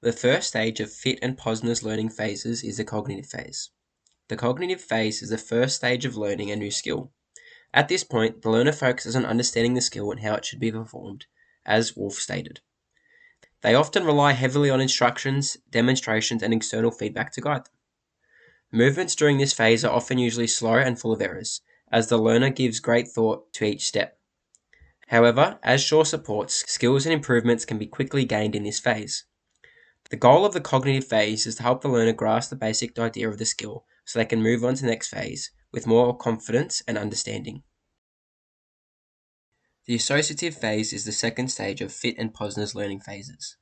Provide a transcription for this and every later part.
The first stage of Fit and Posner's learning phases is the cognitive phase. The cognitive phase is the first stage of learning a new skill. At this point, the learner focuses on understanding the skill and how it should be performed, as Wolf stated. They often rely heavily on instructions, demonstrations, and external feedback to guide them. Movements during this phase are often usually slow and full of errors, as the learner gives great thought to each step. However, as Shaw supports, skills and improvements can be quickly gained in this phase. The goal of the cognitive phase is to help the learner grasp the basic idea of the skill so they can move on to the next phase with more confidence and understanding. The associative phase is the second stage of Fit and Posner's learning phases.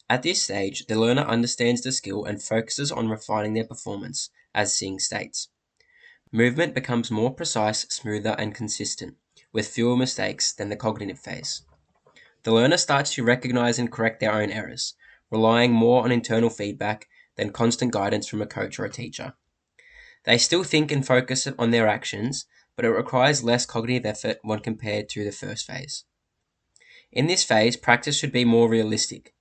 At this stage, the learner understands the skill and focuses on refining their performance, as Singh states. Movement becomes more precise, smoother, and consistent, with fewer mistakes than the cognitive phase. The learner starts to recognize and correct their own errors, relying more on internal feedback than constant guidance from a coach or a teacher. They still think and focus on their actions, but it requires less cognitive effort when compared to the first phase. In this phase, practice should be more realistic,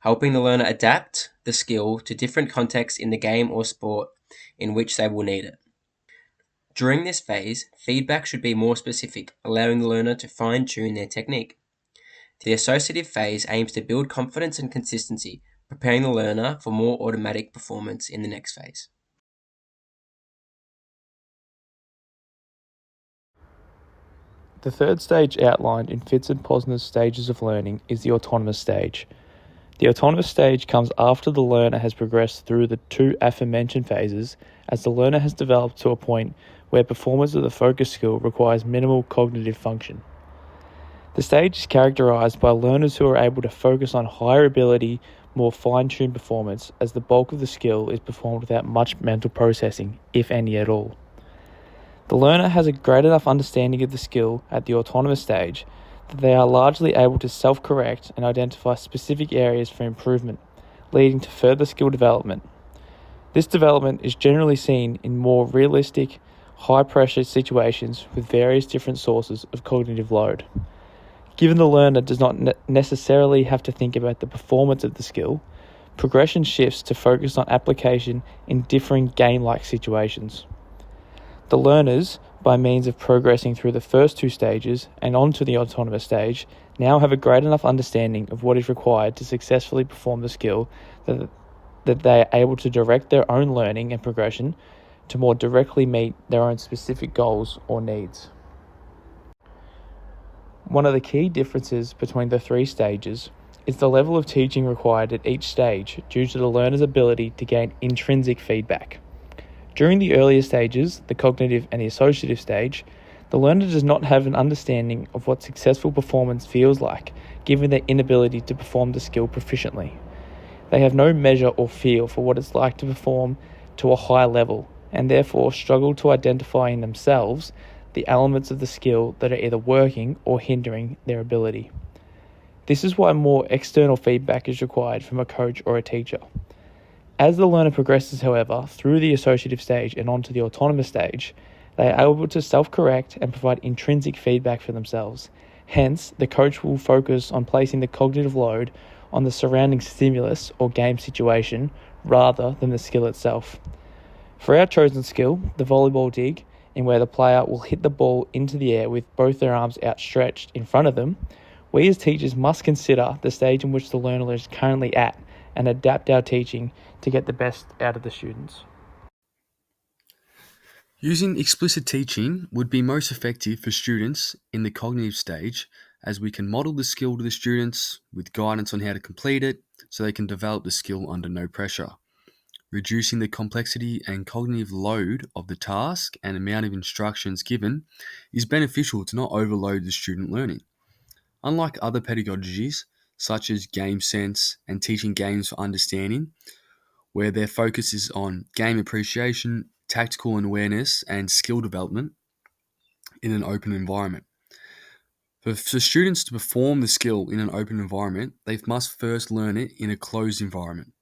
helping the learner adapt the skill to different contexts in the game or sport in which they will need it. During this phase, feedback should be more specific, allowing the learner to fine-tune their technique. The associative phase aims to build confidence and consistency, preparing the learner for more automatic performance in the next phase. The third stage outlined in Fitz and Posner's stages of learning is the autonomous stage. The autonomous stage comes after the learner has progressed through the two aforementioned phases, as the learner has developed to a point where performance of the focus skill requires minimal cognitive function. The stage is characterized by learners who are able to focus on higher ability, more fine-tuned performance, as the bulk of the skill is performed without much mental processing, if any at all. The learner has a great enough understanding of the skill at the autonomous stage that they are largely able to self-correct and identify specific areas for improvement, leading to further skill development. This development is generally seen in more realistic, high-pressure situations with various different sources of cognitive load. Given the learner does not necessarily have to think about the performance of the skill, progression shifts to focus on application in differing game-like situations. The learners, by means of progressing through the first two stages and onto the autonomous stage, now have a great enough understanding of what is required to successfully perform the skill that they are able to direct their own learning and progression to more directly meet their own specific goals or needs. One of the key differences between the three stages is the level of teaching required at each stage due to the learner's ability to gain intrinsic feedback. During the earlier stages, the cognitive and the associative stage, the learner does not have an understanding of what successful performance feels like, given their inability to perform the skill proficiently. They have no measure or feel for what it's like to perform to a high level, and therefore struggle to identify in themselves the elements of the skill that are either working or hindering their ability. This is why more external feedback is required from a coach or a teacher. As the learner progresses, however, through the associative stage and onto the autonomous stage, they are able to self-correct and provide intrinsic feedback for themselves. Hence, the coach will focus on placing the cognitive load on the surrounding stimulus or game situation rather than the skill itself. For our chosen skill, the volleyball dig, in where the player will hit the ball into the air with both their arms outstretched in front of them, we as teachers must consider the stage in which the learner is currently at and adapt our teaching to get the best out of the students. Using explicit teaching would be most effective for students in the cognitive stage, as we can model the skill to the students with guidance on how to complete it so they can develop the skill under no pressure. Reducing the complexity and cognitive load of the task and amount of instructions given is beneficial to not overload the student learning. Unlike other pedagogies, such as game sense and teaching games for understanding, where their focus is on game appreciation, tactical awareness, and skill development in an open environment. For students to perform the skill in an open environment, they must first learn it in a closed environment.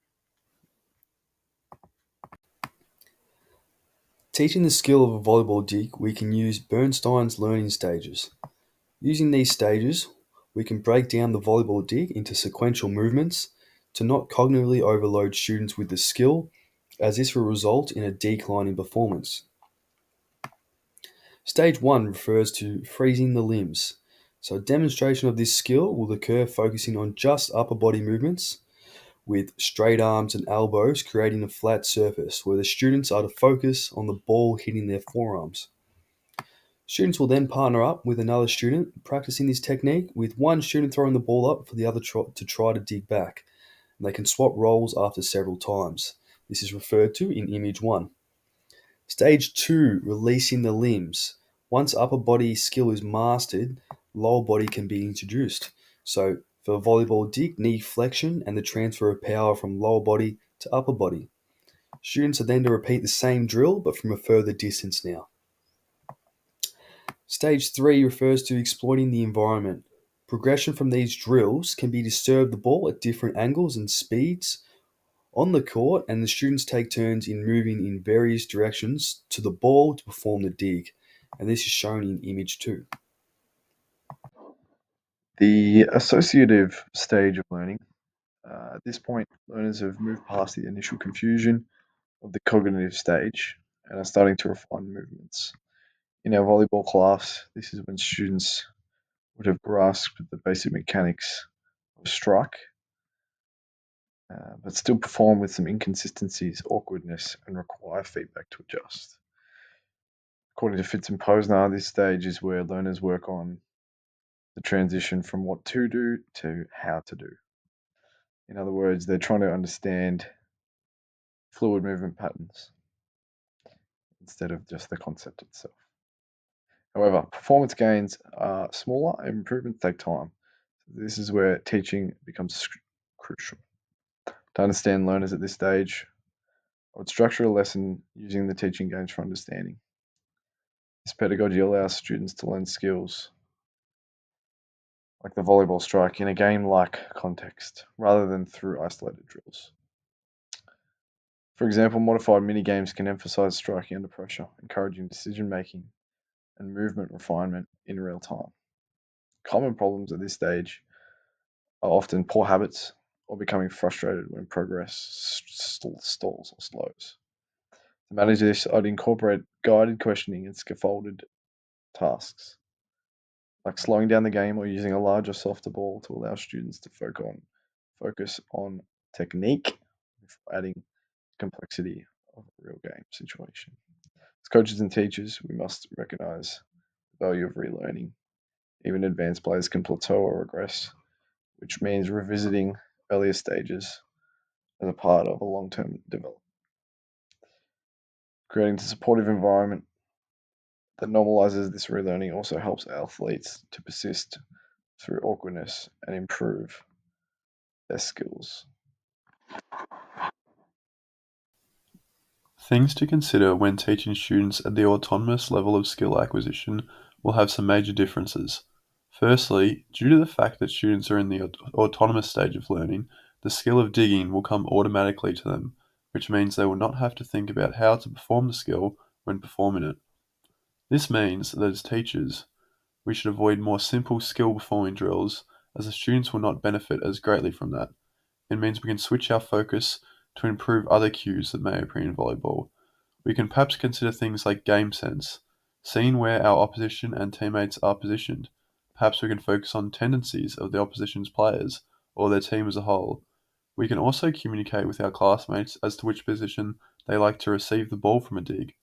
Teaching the skill of a volleyball dig, we can use Bernstein's learning stages. Using these stages, we can break down the volleyball dig into sequential movements to not cognitively overload students with the skill, as this will result in a decline in performance. Stage 1 refers to freezing the limbs. So, a demonstration of this skill will occur focusing on just upper body movements with straight arms and elbows creating a flat surface where the students are to focus on the ball hitting their forearms. Students will then partner up with another student practicing this technique, with one student throwing the ball up for the other to try to dig back. And they can swap roles after several times. This is referred to in image 1. Stage 2, releasing the limbs. Once upper body skill is mastered, lower body can be introduced. So, for volleyball dig, knee flexion and the transfer of power from lower body to upper body. Students are then to repeat the same drill but from a further distance now. Stage 3 refers to exploiting the environment. Progression from these drills can be to serve the ball at different angles and speeds on the court, and the students take turns in moving in various directions to the ball to perform the dig. And this is shown in image 2. The associative stage of learning. At this point, learners have moved past the initial confusion of the cognitive stage and are starting to refine movements. In our volleyball class, this is when students would have grasped the basic mechanics of strike, but still perform with some inconsistencies, awkwardness, and require feedback to adjust. According to Fitz and Posner, this stage is where learners work on the transition from what to do to how to do. In other words, they're trying to understand fluid movement patterns instead of just the concept itself. However, performance gains are smaller and improvements take time. This is where teaching becomes crucial. To understand learners at this stage, I would structure a lesson using the teaching games for understanding. This pedagogy allows students to learn skills like the volleyball strike in a game-like context rather than through isolated drills. For example, modified mini games can emphasize striking under pressure, encouraging decision making and movement refinement in real time. Common problems at this stage are often poor habits or becoming frustrated when progress stalls or slows. To manage this, I'd incorporate guided questioning and scaffolded tasks, like slowing down the game or using a larger, softer ball to allow students to focus on technique before adding complexity of a real game situation. As coaches and teachers, we must recognize the value of relearning. Even advanced players can plateau or regress, which means revisiting earlier stages as a part of a long-term development. Creating a supportive environment that normalizes this relearning also helps athletes to persist through awkwardness and improve their skills. Things to consider when teaching students at the autonomous level of skill acquisition will have some major differences. Firstly, due to the fact that students are in the autonomous stage of learning, the skill of digging will come automatically to them, which means they will not have to think about how to perform the skill when performing it. This means that as teachers, we should avoid more simple skill performing drills, as the students will not benefit as greatly from that. It means we can switch our focus to improve other cues that may appear in volleyball. We can perhaps consider things like game sense, seeing where our opposition and teammates are positioned. Perhaps we can focus on tendencies of the opposition's players or their team as a whole. We can also communicate with our classmates as to which position they like to receive the ball from a dig.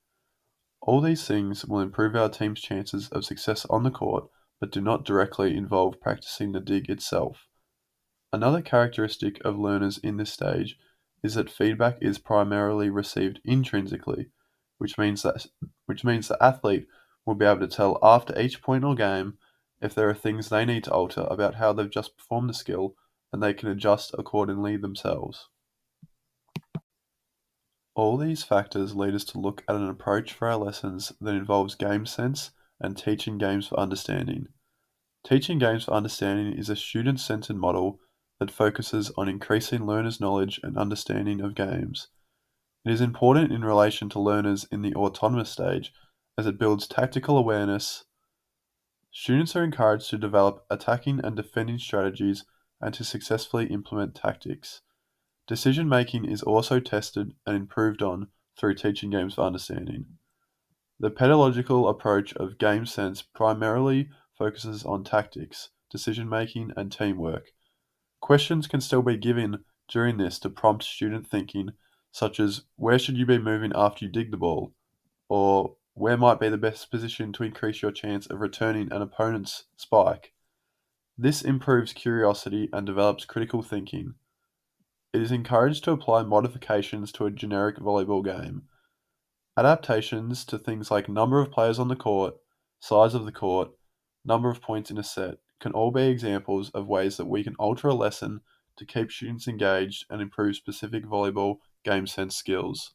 All these things will improve our team's chances of success on the court, but do not directly involve practicing the dig itself. Another characteristic of learners in this stage is that feedback is primarily received intrinsically, which means the athlete will be able to tell after each point or game if there are things they need to alter about how they've just performed the skill, and they can adjust accordingly themselves. All these factors lead us to look at an approach for our lessons that involves game sense and teaching games for understanding. Teaching games for understanding is a student-centered model that focuses on increasing learners' knowledge and understanding of games. It is important in relation to learners in the autonomous stage as it builds tactical awareness. Students are encouraged to develop attacking and defending strategies and to successfully implement tactics. Decision making is also tested and improved on through teaching games for understanding. The pedagogical approach of game sense primarily focuses on tactics, decision making, and teamwork. Questions can still be given during this to prompt student thinking, such as where should you be moving after you dig the ball, or where might be the best position to increase your chance of returning an opponent's spike. This improves curiosity and develops critical thinking. It is encouraged to apply modifications to a generic volleyball game. Adaptations to things like number of players on the court, size of the court, number of points in a set can all be examples of ways that we can alter a lesson to keep students engaged and improve specific volleyball game sense skills.